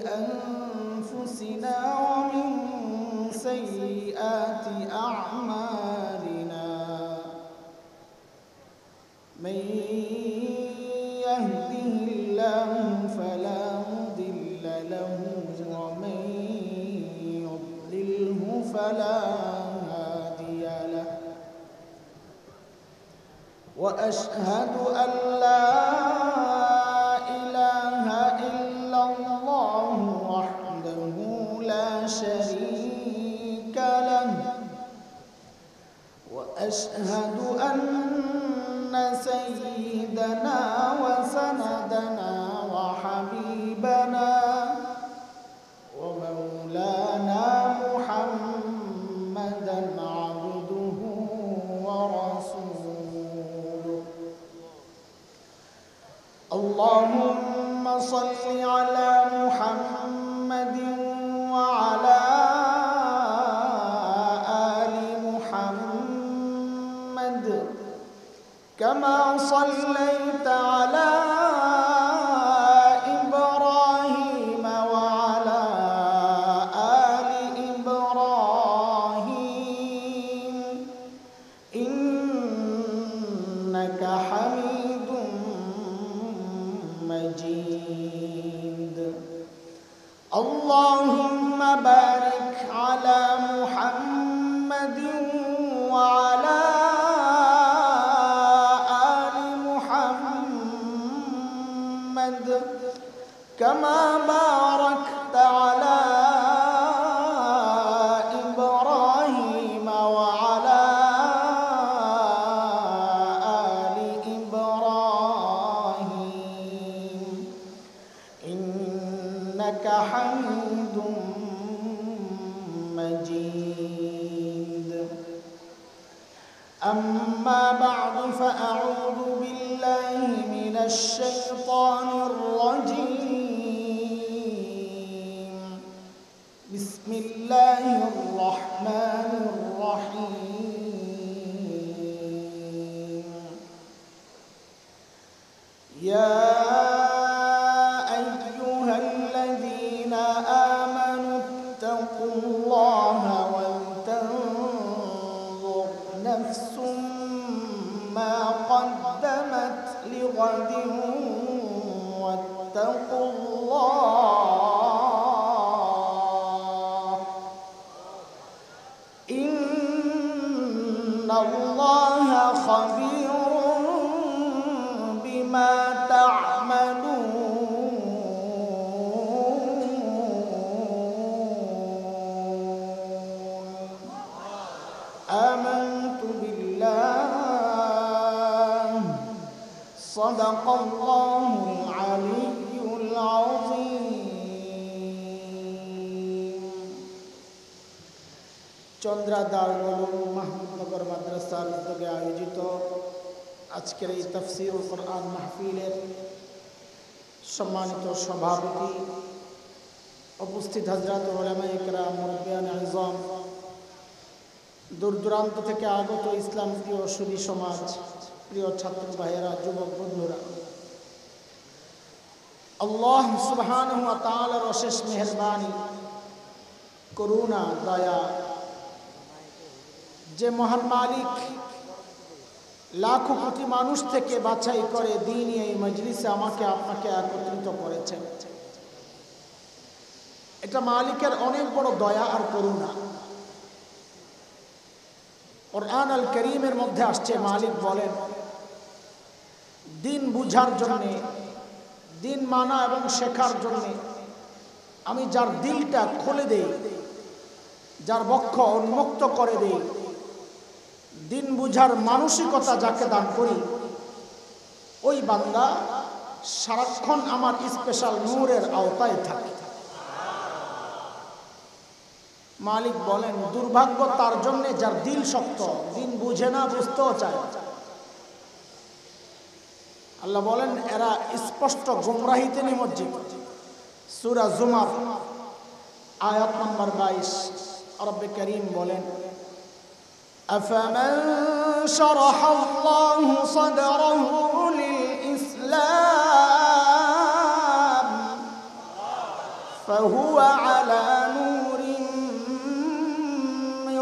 أنفسنا ومن سيئات أعمالنا من يهده الله فلا مضل له ومن يضلله فلا هادي له وأشهد أن لا إله إلا الله وحده لا شريك له وأشهد أن سيدنا وسندنا وحبيبنا ومولانا محمدا عبده ورسوله اللهم صل على محمد وعلى آل محمد كما صليت على إبراهيم وعلى آل إبراهيم إنك حميد مجيد اللهم بارك على محمد وعلى كما باركت على إبراهيم وعلى آل إبراهيم إنك حميد مجيد أما بعد فأعوذ بالله من الشيطان الرجيم بسم الله الرحمن الرحيم يا أيها الذين آمنوا اتقوا الله ولتنظر نفس ما قدمت لغد واتقوا الله إن الله خبير بما تعملون آمنت بالله صدق الله العلي العظيم চন্দ্রা দারুল মাহমুদনগর মাদ্রাসার উদ্যোগে আয়োজিত আজকের এই তাফসীরুল কোরআন মাহফিলের সম্মানিত সভাপতি উপস্থিত হযরত উলামায়ে কেরাম মুরব্বিয়ান আযম দূর দূরান্ত থেকে আগত ইসলাম প্রিয় সুধী সমাজ প্রিয় ছাত্র ভাইয়েরা যুবক বন্ধুরা আল্লাহ সুবহানাহু ওয়া তাআলার অশেষ মেহেরবানি করুণা দয়া যে মহান মালিক লাখো কোটি মানুষ থেকে বাছাই করে দ্বীনি এই মজলিসে আমাকে আপনাকে একত্রিত করেছেন এটা মালিকের অনেক বড় দয়া আর করুণা কুরআন আল কারীমের মধ্যে আসছে মালিক বলেন দিন বুঝার জন্য দিন মানা এবং শেখার জন্য আমি যার দিলটা খুলে দেই যার বক্ষ উন্মুক্ত করে দেই দিন বুঝার মানসিকতা যাকে দান করি ওই বান্দা সারাক্ষণ আমার স্পেশাল নূরের আওতায় থাকে মালিক বলেন দুর্ভাগ্য তার জন্য যার দিল শক্ত দিন বুঝে না বুঝতেও চায় আল্লাহ বলেন এরা স্পষ্ট গুমরাহিতে নিমজ্জিত সূরা জুমার আয়াত নম্বর 22 রব্বে করিম বলেন আফামান শারাহাল্লাহু সাদরাহু লিল ইসলাম فهو على نور من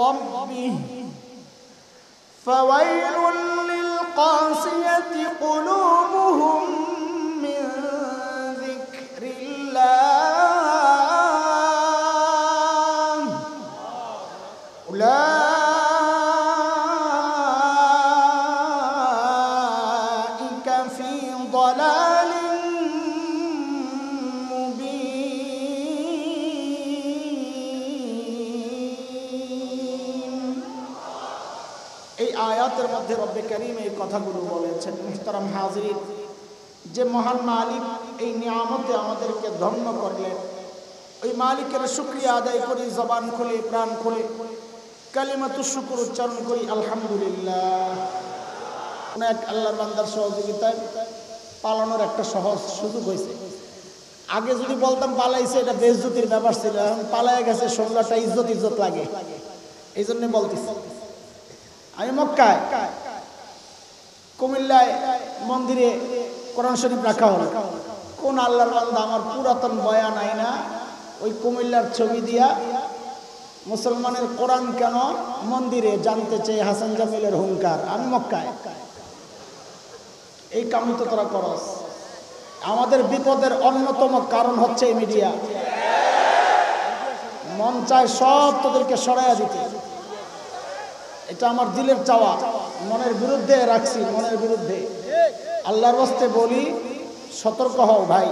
ربه فويل للقاسية قلوبهم من ذكر الله أولئك في ضلال এই আয়াতের মধ্যে রব্বে কারীম এই কথাগুলো বলেছেন। মুহতারাম হাজিরিন, যে মহান মালিক এই নিয়ামতে আমাদেরকে ধন্য করলেন, ওই মালিকের শুকরিয়া আদায় করি, জবান খুলে প্রাণ খুলে কালিমাতু শুকর উচ্চারণ করি আলহামদুলিল্লাহ। অনেক আল্লাহর বান্দার সহযোগিতায় পালানোর একটা সহজ সুযোগ হয়েছে। আগে যদি বলতাম পালাইছে, এটা বেইজ্জতির ব্যাপার ছিল, এখন পালায় গেছে, সংলাটা ইজ্জত ইজ্জত লাগে, এই জন্য বলতেছি। আমি মক্কায় কুমিল্লায় মন্দিরে কোরআন শরীফ রাখা হলো। কোন আল্লাহর বান্দা আমার পুরাতন বয়ান আইনা ওই কুমিল্লার ছবি দিয়া মুসলমানের কোরআন কেন মন্দিরে জানতে চেয়ে হাসান জামিলের হুঙ্কার। আমি মক্কায়, এই কাম তো তোরা করস। আমাদের বিপদের অন্যতম কারণ হচ্ছে এই মিডিয়া। মন চায় সব তোদেরকে সরাইয়া দিতে, এটা আমার দিলের চাওয়া, মনের বিরুদ্ধে রাখছি, মনের বিরুদ্ধে। আল্লাহর রাস্তে বলি, সতর্ক হও ভাই,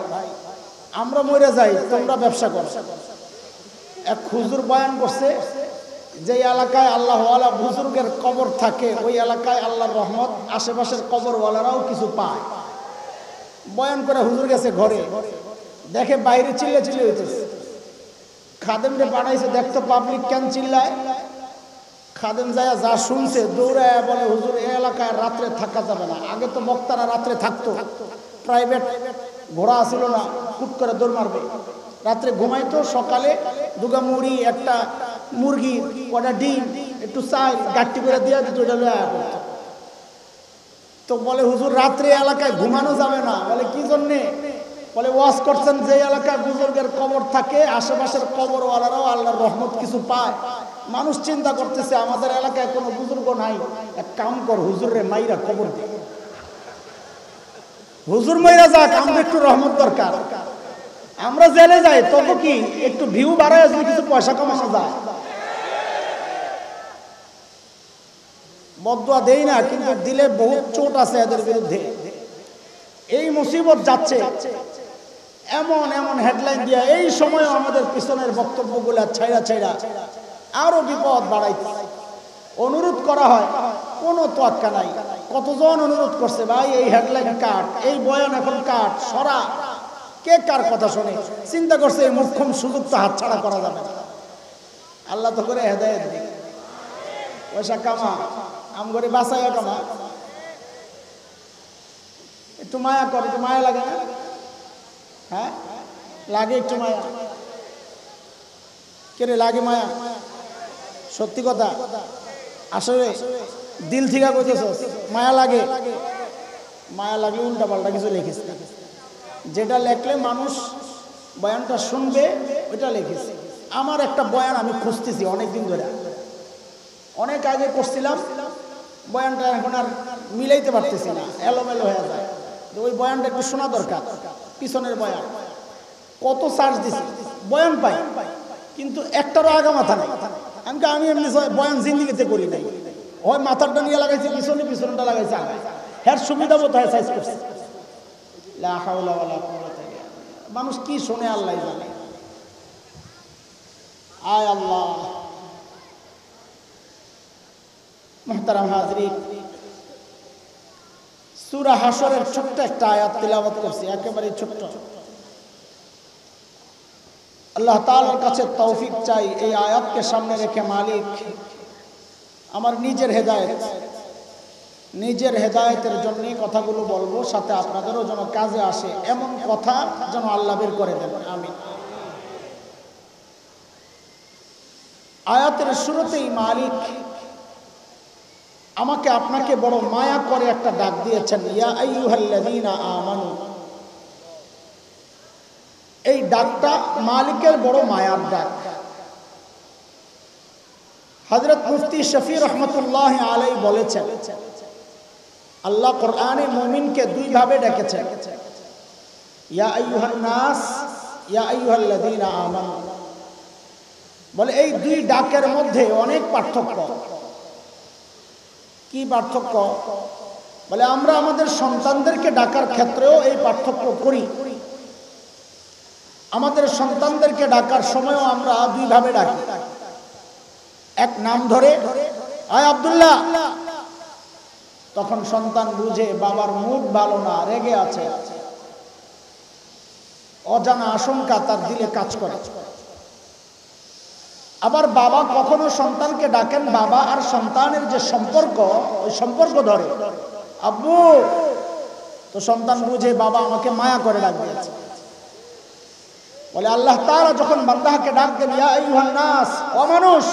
আমরা মরে যাই, তোমরা ব্যবসা করো। এক হুজুর বয়ান করছে, যে এলাকায় আল্লাহওয়ালা বুজুর্গের কবর থাকে ওই এলাকায় আল্লাহর রহমত আশেপাশের কবরওয়ালারাও কিছু পায়। বয়ান করে হুজুর গেছে ঘরে, দেখে বাইরে চিল্লে চিল্লে হইতেছে। খাদেমরে পাঠাইছে, দেখতো পাবলিক কেন চিল্লায়। খাদেম যায় যা শুনছে দৌড়ায় বলে, হুজুর এই এলাকায় রাত্রে থাকা যাবে না। আগে তো বক্তারা রাত্রে থাকতো, প্রাইভেট ঘোড়া ছিল না, হুট করে দৌড় মারবে। রাত্রে ঘুমাইতো, সকালে দুগা মুড়ি, একটা মুরগি, কটা ডিম, একটু চাল গাঠি করে দিয়ে দিত, ওইটা লয়ে আয়া করতো। তো বলে হুজুর রাত্রে এলাকায় ঘুমানো যাবে না। বলে কি জন্যে? বলে ওয়াজ করছেন যে এলাকায় বুজুর্গের কবর থাকে আশেপাশের কবরওয়ালারাও আল্লাহর রহমত কিছু পায়। মানুষ চিন্তা করতেছে আমাদের এলাকায় কোনো বুজুর্গ নাই, এক কাম কর হুজুরে মাইরা কবর দে, হুজুর মাইরা যাক, আমরা একটু রহমত দরকার। আমরা জেলে যাই, তবু কি একটু ভিউ বাড়ায় যদি কিছু পয়সা কমানো যায়। বদদুয়া দেই না, কিন্তু দিলে বহুত চোট আছে এদের বিরুদ্ধে। এই মুসিবত যাচ্ছে, এমন এমন হেডলাইন দিয়া এই সময় আমাদের পিছনের বক্তব্যগুলা ছাইড়া ছাইড়া আরো বিপদ বাড়াইতে অনুরোধ করা হয়, কোনো তোয়াক্কা নাই। কতজন অনুরোধ করছে, ভাই এই হেডলাইন কাট, এই বয়ান এখন কাট, সরা। কে কার কথা শোনে? চিন্তা করছে এই মুখ্যম সুযোগ তো হাতছাড়া করা যাবে না। আল্লাহ তো করে হেদায়েত দিক, পয়সা কামা, আম করে বাঁচাইয়া কামা। একটু মায়া কর, একটু মায়া লাগে না? হ্যাঁ লাগে, একটু মায়া। কে রে লাগে মায়া? সত্যি কথা, আসলে দিল থেকে কইতেছস মায়া লাগে। মায়া লাগলে উল্টা পাল্টা কিছু লিখিস না, যেটা লেখলে মানুষ বয়ানটা শুনবে ওইটা লিখিস। আমার একটা বয়ান আমি খুঁজতেছি অনেকদিন ধরে, অনেক আগে করছিলাম, বয়ানটা এখন আর মিলাইতে পারতেছি না, এলোমেলো হয়ে যায়। ওই বয়ানটা একটু শোনা দরকার, পিছনের বয়ান। কত সার্চ দিছি, বয়ান পাই, কিন্তু একটারও আগা মাথা নাই। আমি এমনি বয়ান জিন্দিগিতে করি নাই, হয় মাথারটা নিয়ে লাগাইছে পিছনে, পিছনটা লাগাইছে আগে, হ্যাঁ সুবিধা মতো হয় সাইজ করছে। লা হাওলা ওয়ালা কুওয়াতা ইল্লা বিল্লাহ। মানুষ কি শোনে আল্লাহ জানে। আয় আল্লাহ। মুহতারাম হাজরিন, সূরা হাশরের ছোট্ট একটা আয়াত তিলাওয়াত করছি, একেবারে ছোট্ট। আল্লাহ তাআলার কাছে তৌফিক চাই এই আয়াতকে সামনে রেখে, মালিক আমার নিজের হেদায়েতের জন্য কথাগুলো বলবো, সাথে আপনাদেরও যেন কাজে আসে এমন কথা যেন আল্লাহ বের করে দেন, আমিন। আয়াতের শুরুতেই মালিক আমাকে আপনাকে বড় মায়া করে একটা ডাক দিয়েছেন, ইয়া আইয়ুহাল্লাযীনা আমানু এই ডাকটা মালিকের বড় মায়ার ডাক। হযরত মুফতি শফি রহমতুল্লাহ আলাইহি বলেছেন, আল্লাহ কোরআনে মুমিনকে দুই ভাবে ডেকেছেন, ইয়া আইয়ুহান নাস, ইয়া আইয়ুহাল্লাযীনা আমানু। বলে এই দুই ডাকের মধ্যে অনেক পার্থক্য। কি পার্থক্য? বলে আমরা আমাদের সন্তানদেরকে ডাকার ক্ষেত্রেও এই পার্থক্য করি। আমাদের সন্তানদেরকে ডাকার সময়ও আমরা দুই ভাবে ডাকি। এক নাম ধরে, আয় আব্দুল্লাহ, তখন সন্তান বুঝে বাবার মুড ভালো না, রেগে আছে, অজানা আশঙ্কা তার দিলে কাজ করে। আবার বাবা কখনো সন্তানকে ডাকেন, বাবা আর সন্তানের যে সম্পর্ক, ওই সম্পর্ক ধরে, আব্বু, তো সন্তান বুঝে বাবা আমাকে মায়া করে ডাক দিয়েছে। বলে আল্লাহ তাআলা যখন বান্দাকে ডাক দেন, ইয়া আইয়ুহান নাস, ও মানুষ,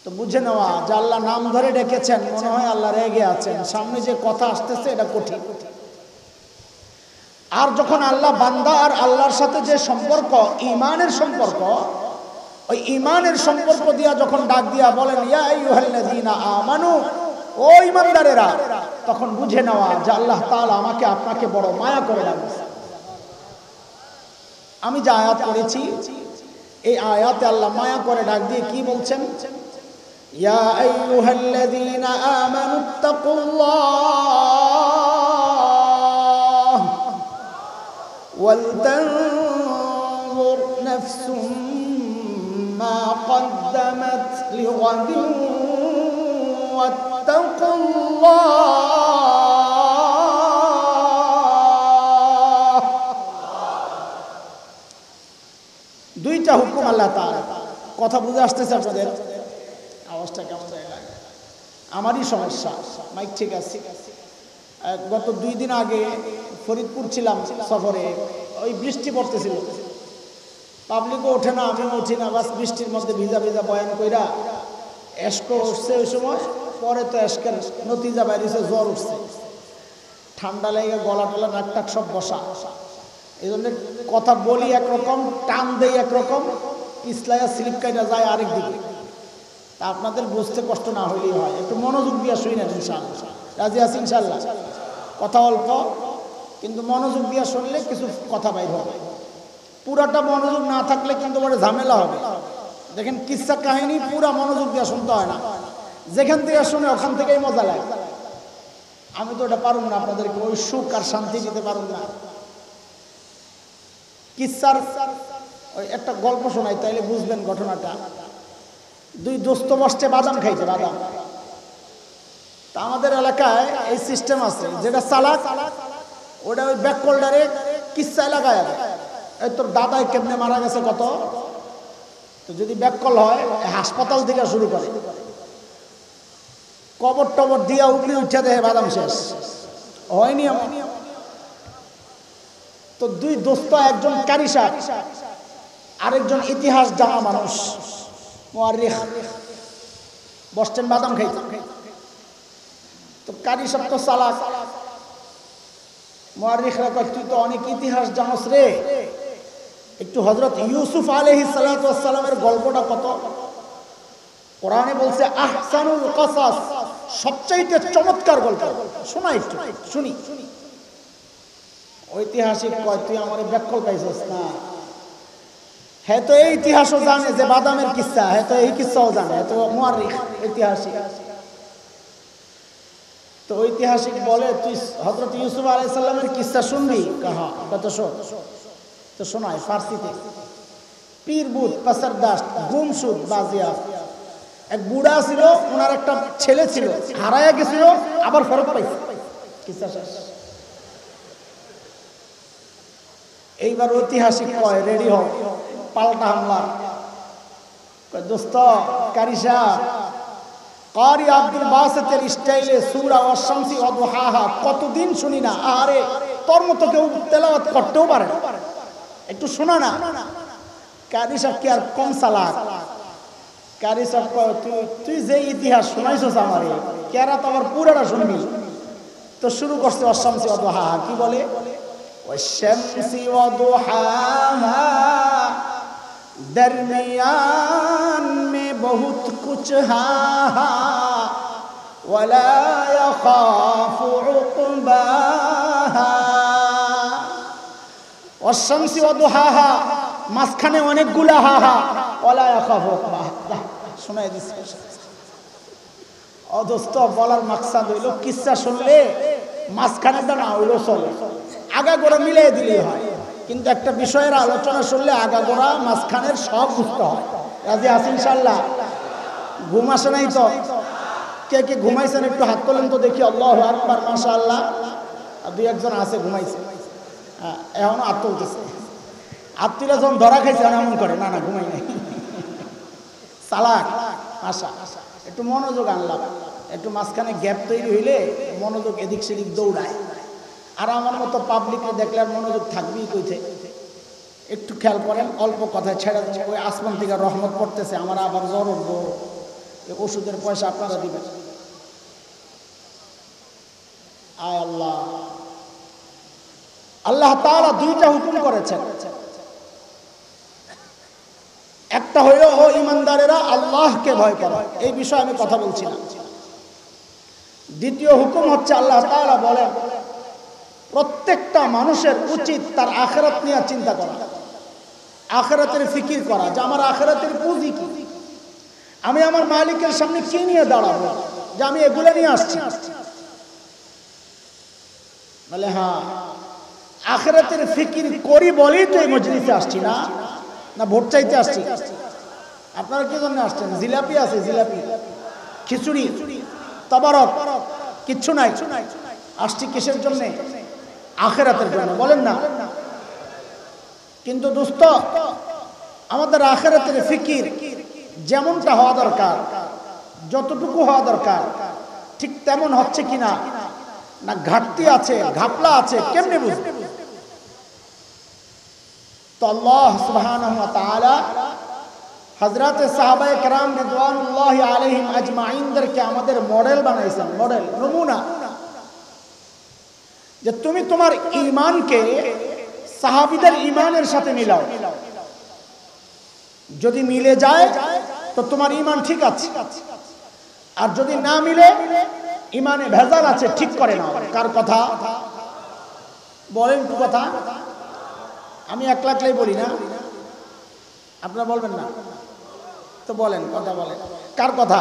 তো বুঝে নেওয়া যে আল্লাহ নাম ধরে ডেকেছেন, মনে হয় আল্লাহ রেগে আছেন, সামনে যে কথা আসতেছে এটা কঠিন। আর যখন আল্লাহ বান্দা আর আল্লাহর সাথে যে সম্পর্ক, ঈমানের সম্পর্ক, ওই ঈমানের সম্পর্ক দিয়া যখন ডাক দিয়া বলেন, ইয়া আইয়ুহাল্লাযীনা আমানু, ও ঈমানদারেরা, তখন বুঝে নেওয়া যে আল্লাহ তাআলা আমাকে আপনাকে বড় মায়া করে ডাকছে। আমি যে আয়াত পড়েছি, এই আয়াতে আল্লাহ মায়া করে ডাক দিয়ে কি বলছেন? ইয়া আইয়ুহাল্লাযীনা আমানুত্তাকুল্লাহ ওয়ালতানজুর নাফসুম মা কদ্দামাত লিগাদিন ওয়াত্তাকুল্লাহ। দুইটা হুকুম আল্লাহ তাআলা। কথা বুঝে আসতেছে আপনাদের? আওয়াজটা কেমন জায়গা? আমারই সমস্যা, মাইক ঠিক আছে? গত 2 দিন আগে ফরিদপুর ছিলাম সফরে, ওই বৃষ্টি পড়তেছিল, পাবলিকও ওঠে না, আমিও উঠি না, বাস বৃষ্টির মধ্যে ভিজা ভিজা বয়ান কইরা এসকো উঠছে ওই সময়। পরে তো এসকের নতিজা বাইরেছে, জ্বর উঠছে, ঠান্ডা লেগে গলা টলা নাক টাক সব বসা। এই জন্য কথা বলি একরকম, টান দেই একরকম, ইসলাইয়া স্লিপ কাইটা যায় আরেক দিকে। তা আপনাদের বুঝতে কষ্ট না হইলেই হয়, একটু মনোযোগ দিয়ে শুনেন ইনশাআল্লাহ। রাজি আছি ইনশাআল্লাহ? কথা অল্প, কিন্তু মনোযোগ দিয়ে শুনলে কিছু কথা বাইর হবে। পুরাটা মনোযোগ না থাকলে কিন্তু বড় ঝামেলা হবে। দেখেন কিসসা কাহিনী পুরা মনোযোগ দিয়ে শুনতে হয় না, যেখান থেকে শুনে ওখান থেকেই মজা লাগে। আমি তো ওটা পারুম না, আপনাদেরকে ওই সুখ আর শান্তি দিতে পারুম না। কিসসার ওই একটা গল্প শোনাই, তাইলে বুঝবেন ঘটনাটা। 2 দোস্ত বসছে বাদাম খাইছে, বাদাম। তা আমাদের এলাকায় এই সিস্টেম আছে, যেটা চালাক ওটা ওই ব্যাক কোল্ডারে কিসসা লাগায়, এই তোর দাদাই কেমনে মারা গেছে কত, তো যদি ব্যাক কল হয় হাসপাতাল থেকে শুরু করে, কবর টবর দিয়া উপরে উঠে দেয়, বাদাম শেষ হয়নি এমন। তো 2 দোস্ত, একজন কারি সাহেব, আরেকজন ইতিহাস জানা মানুষ, মুআররিখ, বসছেন বাদাম খাইতে। তো কারি সাহেব তো চালাক, মুআররিখরা কয়, তুই তো অনেক ইতিহাস জানোস রে, একটু হযরত ইউসুফ আলাইহিস সালাতু ওয়াস সালামের গল্পটা কত। কোরআনে বলছে আহসানুল কসাস, সবচাইতে চমৎকার গল্প, শোনা একটু শুনি। ঐতিহাসিক কয়, তুই আমারে ব্যাককল পাইছস না? হ্যাঁ, তো এই ইতিহাসও জানে যে বাদামের কিসসা, হ্যাঁ তো এই কিসসাও জানে, তো মুআররিখ ঐতিহাসিক। তো ঐতিহাসিক বলে, তুই হযরত ইউসুফ আলাইহিস সালামের কিসসা শুনবি? কাহা কত শোন। তো শোনায় ফার্সিতে। পীর বুত পাসারদাস গুমসুদ বাজিয়াফ, এক বুড়া ছিল, ওনার একটা ছেলে ছিল, হারায়া গেছিল, আবার ফেরত পাইছে। কিসসা শেষ। এইবার ঐতিহাসিক কয়, রেডি হও, পাল্টা হামলা। কয়, দোস্ত কারি সাহেব, কারি আব্দুল বাসিতের স্টাইলে সূরা ওয়াশ-শামসি ওয়া দুহাহা কতদিন শুনি না। আরে তোর মতো কেউ তেলাওয়াত করতেও পারে না, একটু শোনা না। কারি সাহেব কি আর কম চালাক? কারি সাহেব কয়, তুই যে ইতিহাস শোনাইছস আমারে, কেরা তো আবার পুরাটা শুনবি। তো শুরু করছে ওয়াশ-শামসি ওয়া দুহাহা। কি বলে? والشمس وضحاها दरमियान में बहुत कुछ हा वला यखाफु उक़बाहा والشمس وضحاها মাঝখানে অনেকগুলা হা ওয়ালা ইয়াখাফু উक़বাহা শোনায় দিচ্ছে অদস্ত বলার মাকসাদ হইল কিসসা শুনলে মাঝখানেটা না হইলো চলে আগাগোড়া মিলিয়ে দিলেই হয় কিন্তু একটা বিষয়ের আলোচনা শুনলে আগাগোড়া মাঝখানের সব বুঝতে হয় রাজি আছি ইনশাআল্লাহ ঘুম আসে নাই তো কে কে ঘুমাইছেন একটু হাত তোলেন তো দেখি আল্লাহু আকবার মাশাআল্লাহ দুই একজন আছে ঘুমাইছে হ্যাঁ এখনো হাত তুলতেছে হাত তুলে যখন ধরা খাইছে এমন করে না না ঘুমাই নাই চালাক আশা একটু মনোযোগ আনলাম একটু মাঝখানে গ্যাপ তৈরি হইলে মনোযোগ এদিক সেদিক দৌড়ায় আর আমার মতো পাবলিকে দেখলে আর মনোযোগ থাকবেই কইতে একটু খেয়াল করেন অল্প কথায় ছেড়ে দেবো ওই আসমান থেকে রহমত পড়তেছে আমার আবার জ্বর উঠবো ওষুধের পয়সা আপনারা দিবেন আয় আল্লাহ আল্লাহ তাআলা দুইটা হুকুম করেছেন একটা হলো ও ঈমানদারেরা আল্লাহকে ভয় করো এই বিষয়ে আমি কথা বলছি না দ্বিতীয় হুকুম হচ্ছে আল্লাহ তাআলা বলেন প্রত্যেকটা মানুষের উচিত তার আখিরাত নিয়ে চিন্তা করা আখিরাতের ফিকির করা যে আমার আখিরাতের পুঁজি কি আমি আমার মালিকের সামনে কি নিয়ে দাঁড়াবো যে আমি এগুলো নিয়ে আসছি বলে হ্যাঁ আখিরাতের ফিকির করি বলেই তো এই মজলিসে আসছি না না ভোট চাইতে আসছি আপনারা কি জন্য আসছেন জিলাপি আছে জিলাপি খিচুড়ি তাবারক কিচ্ছু নাই আসছি কিসের জন্য আখিরাতের জন্য বলেন না কিন্তু দোস্ত আমাদের আখিরাতের ফিকির যেমনটা হওয়া দরকার যতটুকু হওয়া দরকার ঠিক তেমন হচ্ছে কিনা না ঘাটতি আছে ঘাপলা আছে কেমনে বুঝবে তো আল্লাহ সুবহানাহু ওয়া তাআলা হযরত সাহাবায়ে কেরাম রিদওয়ানুল্লাহি আলাইহিম আজমাইনদেরকে আমাদের মডেল বানাইছেন মডেল নমুনা যে তুমি তোমার ঈমানকে সাহাবীদের ঈমানের সাথে মিলাও যদি মিলে যায় তো তোমার ঈমান ঠিক আছে আর যদি না মিলে ঈমানে ভেজাল আছে ঠিক করে নাও কার কথা বলেন কি কথা আমি একলাই বলি না আপনারা বলবেন না তো বলেন কথা বলেন কার কথা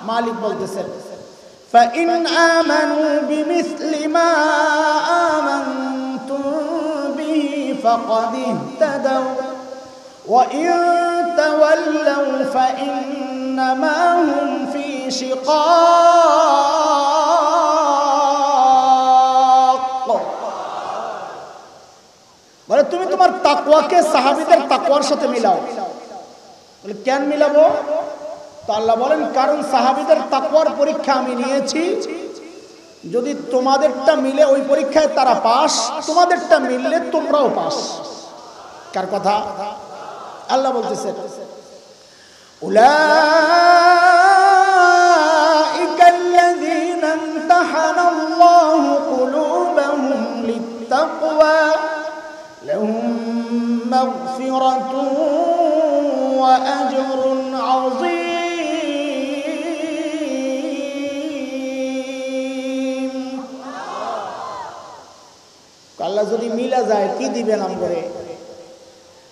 মালিক বলতেছেন فإن آمنوا بمثل ما آمنتم به فقد اهتدوا وإن تولوا فإنما هم في شقاق বলে তুমি তোমার তাকওয়াকে সাহাবীদের তাকওয়ার সাথে মিলাও বলে কেন মিলাবো তো আল্লাহ বলেন কারণ সাহাবীদের তাকওয়ার পরীক্ষা আমি নিয়েছি যদি তোমাদেরটা মিলে ওই পরীক্ষায় তারা পাস তোমাদেরটা মিললে তোমরাও পাস কার কথা আল্লাহ বলতেছেন উলাইকাল্লাযীনা ইমতাহানাল্লাহু কুলুবাহুম লিত্তাকওয়া লাহুম মাগফিরাতুন ওয়া আজরুন আযীম আল্লাহ যদি মিলা যায় কি দিবেন আমগরে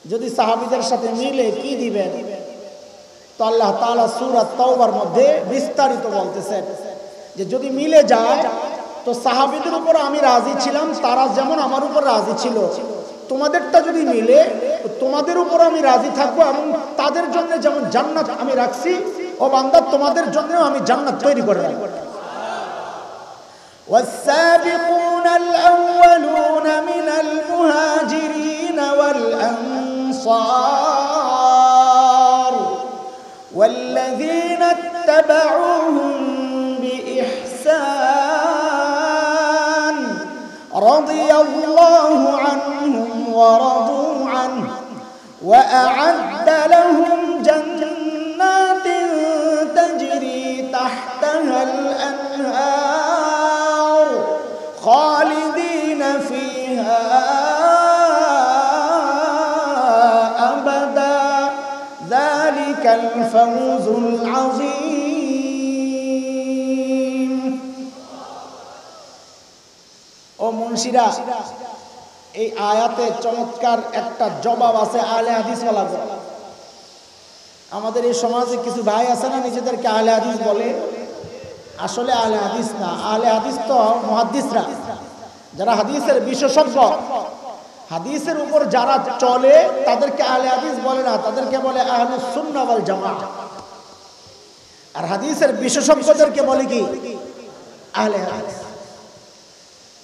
যদি সাহাবীদের সাথে মিলে কি দিবেন তো আল্লাহ তাআলা সূরা তাওবার মধ্যে বিস্তারিত বলতেছেন যে যদি মিলে যায় তো সাহাবীদের উপর আমি রাজি ছিলাম তারা যেমন আমার উপর রাজি ছিল তোমাদেরটা যদি মিলে তো তোমাদের উপর আমি রাজি থাকবো এবং তাদের জন্য যেমন জান্নাত আমি রাখছি ও বান্দা তোমাদের জন্যও আমি জান্নাত তৈরি করে রাখবো والسابقون الأولون من المهاجرين والأنصار والذين اتبعوهم بإحسان رضي الله عنهم ورضوا عنه وأعد لهم جنات تجري تحتها الأنهار خالدين فيها যালিকাল ফাউজুল আযীম। ও মুন্সিরা, এই আয়াতে চমৎকার একটা জবাব আছে আহলে হাদিস ওয়ালাদের। আমাদের এই সমাজে কিছু ভাই আছে না, নিজেদেরকে আহলে হাদিস বলে, আসলে আহলে হাদিস না। আহলে হাদিস তো মুহাদ্দিসরা, যারা হাদিসের বিশেষজ্ঞ, হাদিসের উপর যারা চলে তাদেরকে আহলে হাদিস বলে না, তাদেরকে বলে আহলুস সুন্নাহ ওয়াল জামাআহ। আর হাদিসের বিশেষজ্ঞদেরকে বলে কি? আহলে হাদিস।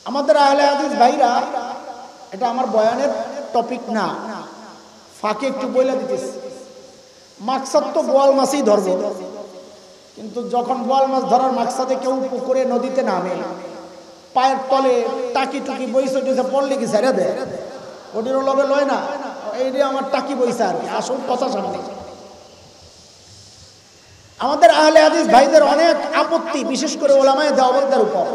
আমাদের আহলে হাদিস ভাইরা, এটা আমার বয়ানের টপিক না, ফাঁকে একটু বলে দিতেছি। মাকসাদ তো বোয়াল মাছই ধরবে, কিন্তু যখন বোয়াল মাছ ধরার মাকসাদে কেউ পুকুরে নদীতে নামে, পায়ের তলে টাকি টুকি বইসে টুইসে পড়লে কি ছেড়ে দেয়? ওটিরও লগে লয় না, এইটি আমার টাকি বইসে আর কি, আসল কথা সামনে। আমাদের আহলে হাদিস ভাইদের অনেক আপত্তি, বিশেষ করে ওলামায়ে দেওবন্দের উপর।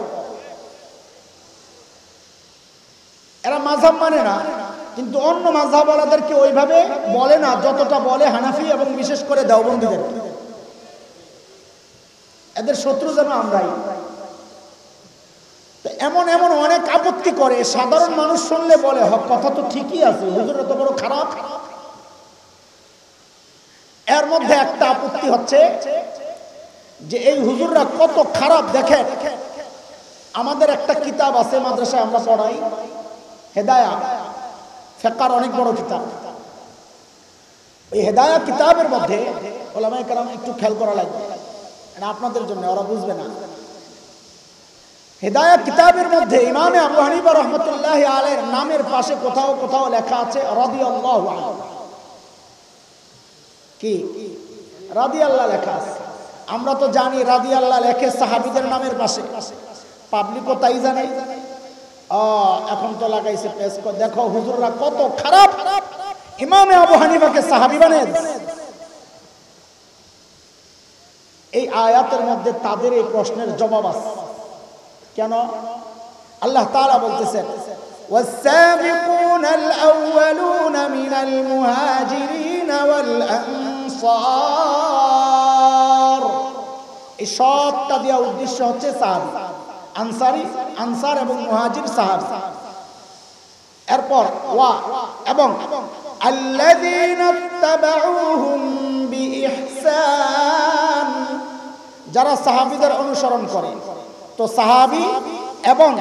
এরা মাযহাব মানে না, কিন্তু অন্য মাযহাবওয়ালাদেরকে ওইভাবে বলে না যতটা বলে হানাফি এবং বিশেষ করে দেওবন্দীদের। এদের শত্রু যেন আমরাই। এমন এমন অনেক আপত্তি করে, সাধারণ মানুষ শুনলে বলে কথা তো ঠিকই আছে, হুজুর এত বড় খারাপ। এর মধ্যে একটা আপত্তি হচ্ছে যে এই হুজুররা কত খারাপ দেখেন। আমাদের একটা কিতাব আছে মাদ্রাসায় আমরা পড়াই, হেদায়া, ফিকহের অনেক বড় কিতাব। এই হেদায়া কিতাবের মধ্যে ওলামায়ে কেরাম একটু খেয়াল করা লাগবে, এটা আপনাদের জন্য, ওরা বুঝবে না। হেদায়া কিতাবের মধ্যে ইমামে আবু হানিফা রাহমাতুল্লাহি আলাইহির নামের পাশে কোথাও কোথাও লেখা আছে রাদিয়াল্লাহু আনহু। কি রাদিয়াল্লাহ লেখা আছে? আমরা তো জানি রাদিয়াল্লাহ লেখে সাহাবীদের নামের পাশে, পাবলিকও তাই জানে। এখন তো লাগাইছে পেশ, দেখো হুজুররা কত খারাপ, ইমামে আবু হানিফাকে সাহাবী বানিয়ে দিয়েছে। এই আয়াতের মধ্যে তাদের এই প্রশ্নের জবাব আছে। কেন? আল্লাহ তাআলা বলতেছেন ওয়াস-সাবিকুনাল আউওয়ালুনা মিনাল মুহাজিরিন ওয়াল আনসার। এই সবটা দেওয়ার উদ্দেশ্য হচ্ছে সাহাবী, আনসারী, আনসার এবং মুহাজির সাহাবী। এরপর ওয়া এবং আল্লাযীনা ইত্তাবাউহুম বিইহসান, যারা সাহাবীদের অনুসরণ করে। তো সাহাবী এবং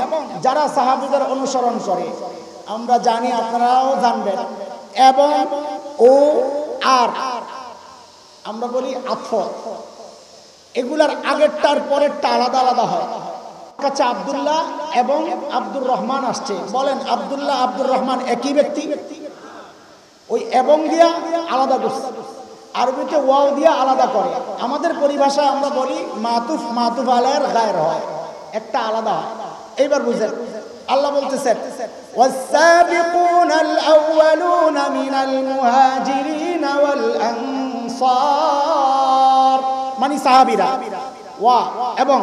যারা সাহাবীদের অনুসরণ করে, আমরা জানি, আপনারাও জানবেন। এবং ও আর আমরা বলি আতফ, এগুলার আগেরটার পরেরটা আলাদা আলাদা হয়। কাছে আব্দুল্লাহ এবং আব্দুর রহমান আসছে, বলেন আব্দুল্লাহ আব্দুর রহমান একই ব্যক্তি? ওই এবং দিয়া আলাদা করছে, আরবিতে ওয়াও দিয়া আলাদা করে। আমাদের পরিভাষায় আমরা বলি মাতুফ মাতুফ আলাইহির গায়র হয়, একটা আলাদা হয়। এইবার বুঝেন, আল্লাহ বলতেছেন ওয়াস-সাবিকুনাল আউওয়ালুনা মিনাল মুহাজিরিন ওয়াল আনসার, মানে সাহাবীরা, ওয়া এবং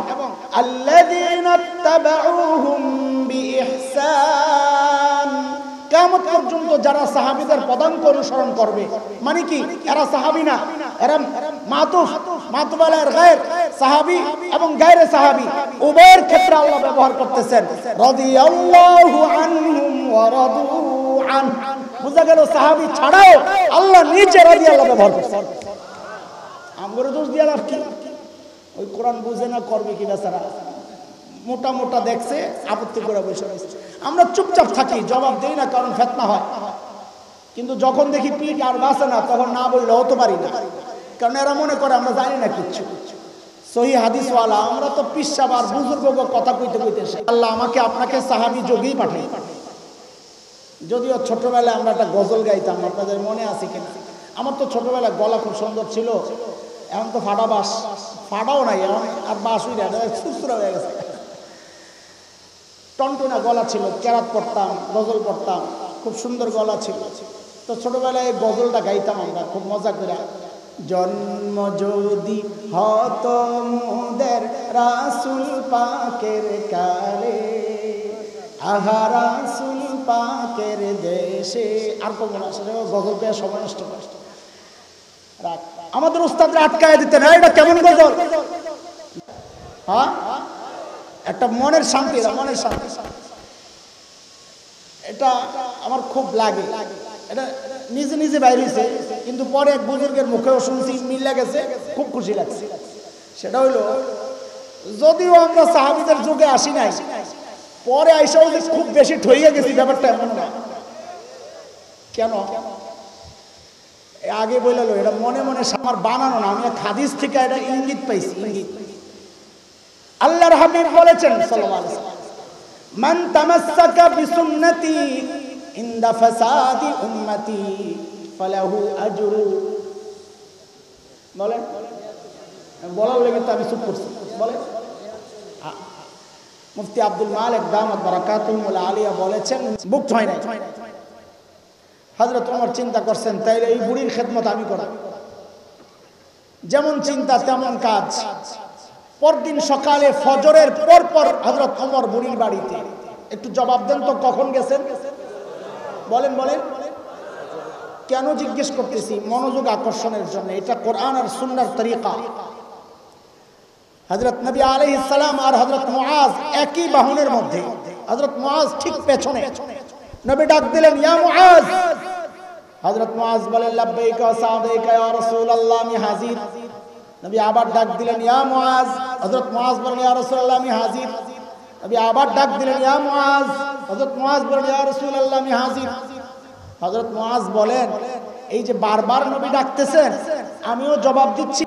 আল্লাযীনা ইত্তাবাউহুম বিইহসান, কিয়ামত পর্যন্ত যারা সাহাবীদের পদাঙ্ক অনুসরণ করবে। মানে কি? এরা সাহাবী না, এরা মাতুফ মাতুফ আলাইহির গায়র, সাহাবী এবং গায়রে সাহাবী উভয়ের ক্ষেত্রে আল্লাহ ব্যবহার করতেছেন রাদিয়াল্লাহু আনহুম ওয়া রাদু আন। বুঝা গেল, সাহাবী ছাড়াও আল্লাহ নিজে রাদিয়াল্লাহ ব্যবহার করছেন। আমগরে দোষ দিয়া লাভ কি? ওই কোরআন বুঝে না, করবে কি বেচারা? মোটা মোটা দেখছে, আপত্তি করে বসে রয়েছে। আমরা চুপচাপ থাকি, জবাব দেই না, কারণ ফিতনা হয়। কিন্তু যখন দেখি পিঠ আর বাঁচে না, তখন না বললেও তো পারি না, কারণ এরা মনে করে আমরা জানি না কিচ্ছু। সহিহ হাদিসওয়ালা আমরা তো পিসাব আর বুজুর্গ কথা কইতে কইতে আল্লাহ আমাকে আপনাকে সাহাবী যোগেই পাঠাই। যদিও ছোটবেলায় আমরা একটা গজল গাইতাম, আপনাদের মনে আছে কিনা? আমার তো ছোটবেলায় গলা খুব সুন্দর ছিল, এখন তো ফাটা বাস, ফাটাও নাই এখন, আর বাস সুস্থরা হয়ে গেছে। টনটনা গলা ছিল, কেরাত পড়তাম, গজল পড়তাম, খুব সুন্দর গলা ছিল। তো ছোটবেলায় গজলটা গাইতাম আমরা খুব মজা করে। জন্ম যদি হতো মোদের রাসূল পাকের কালে, আহা রাসূল পাকের দেশে, আর কোন আসলে গজল পেয়ে সময় নষ্ট রাখ। আমাদের উস্তাদরা আটকায় দিতেন, এটা কেমন গজল? হ্যাঁ, একটা মনের শান্তি, মনের শান্তি। এটা আমার খুব লাগে, এটা নিজে নিজে বাইরে হয়েছে, কিন্তু পরে এক বুজুর্গের মুখেও শুনছি, মিল গেছে, খুব খুশি লাগছে। সেটা হইলো, যদিও আমরা সাহাবীদের যুগে আসি নাই, পরে আইসাও যে খুব বেশি ঠইয়ে গেছি ব্যাপারটা এমন না। কেন? আগে বললো এটা মনে মনে আমার বানানো না, আমি হাদিস থেকে এটা ইঙ্গিত পাইছি, ইঙ্গিত। আল্লাহর হাবিব বলেছেন সাল্লাল্লাহু আলাইহি ওয়াসাল্লাম, মান তামাসসাকা বিসুন্নতি ইনদা ফাসাদি উম্মতি ফালাহু আজরু। বলেন, বলার লেগে তো আমি চুপ করছি। বলেন, মুফতি আব্দুল মালিক দামাত বারাকাতুহুল আলিয়া বলেছেন, মুক্ত হয় নাই। হযরত ওমর চিন্তা করছেন, তাইলে এই বুড়ির খেদমত আমি করব। যেমন চিন্তা তেমন কাজ। পরদিন সকালে ফজরের পর পর হযরত ওমর বুড়ির বাড়িতে। একটু জবাব দেন তো, কখন গেছেন? বলেন বলেন। কেন জিজ্ঞেস করতেছি? মনোযোগ আকর্ষণের জন্য। এটা কোরআন আর সুন্নাহর তরিকা। হযরত নবী আলাইহিস সালাম আর হযরত মুআজ একই বাহনের মধ্যে, হযরত মুআজ ঠিক পেছনে। নবী ডাক দিলেন, ইয়া মুআজ। হযরত মুআজ বলেন, লাব্বাইকা ওয়া সাদাইকা ইয়া রাসূলুল্লাহ, আমি হাজির। নবী আবার ডাক দিলেন, ইয়া মুআজ। হযরত মুআজ বলেন, ইয়া রাসূলুল্লাহ, আমি হাজির। নবী আবার ডাক দিলেন, ইয়া মুআজ। হযরত মুআজ বলেন, ইয়া রাসূলুল্লাহ, আমি হাজির। হযরত মুআজ বলেন, এই যে বারবার নবী ডাকতেছেন, আমিও জবাব দিচ্ছি।